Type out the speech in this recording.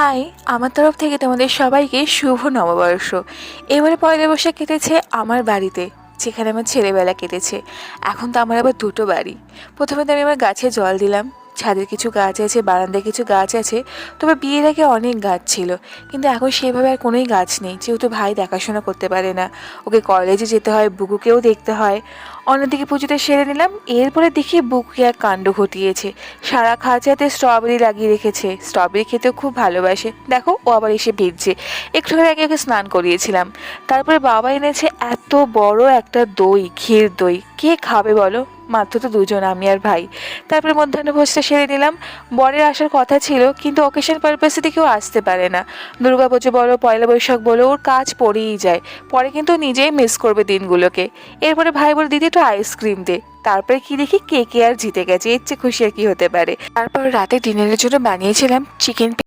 High, আমার তরফ থেকে তোমাদের সবাইকে শুভ নববর্ষ। এবারে পয়লা বৈশাখ কেটেছে আমার বাড়িতে, যেখানে আমার ছেলেবেলা কেটেছে। এখন তো আমার আবার দুটো বাড়ি। প্রথমে তো আমি আমার গাছে জল দিলাম। ছাদের কিছু গাছ আছে, বারান্দায় কিছু গাছ আছে। তবে বিয়ের আগে অনেক গাছ ছিল, কিন্তু এখন সেভাবে আর কোনোই গাছ নেই, যেহেতু ভাই দেখাশোনা করতে পারে না। ওকে কলেজে যেতে হয়, বুকুকেও দেখতে হয়। অন্যদিকে পুজোটা সেরে নিলাম। এরপরে দেখি বুকুকে এক কাণ্ড ঘটিয়েছে। সারা খাঁচাতে স্ট্রবেরি লাগিয়ে রেখেছে। স্ট্রবেরি খেতেও খুব ভালোবাসে। দেখো, ও আবার এসে ভিজছে। একটুখানি আগে ওকে স্নান করিয়েছিলাম। তারপরে বাবা এনেছে এত বড় একটা দই, ক্ষীর দই। কে খাবে বলো? মাত্র তো দুজন, আমি আর ভাই। তারপরে মধ্যাহ্নভোজটা সেরে নিলাম। বরের আসার কথা ছিল, কিন্তু অকেশন পারপাসে কেউ আসতে পারে না। দুর্গাপুজো বলো, পয়লা বৈশাখ বলো, ওর কাজ পড়েই যায়। পরে কিন্তু নিজেই মিস করবে দিনগুলোকে। এরপরে ভাই বলে, দিদি একটু আইসক্রিম দে। তারপরে কি দেখি কে কে আর জিতে গেছে। এর চেয়ে খুশি আর কি হতে পারে। তারপর রাতে ডিনারের জন্য বানিয়েছিলাম চিকেন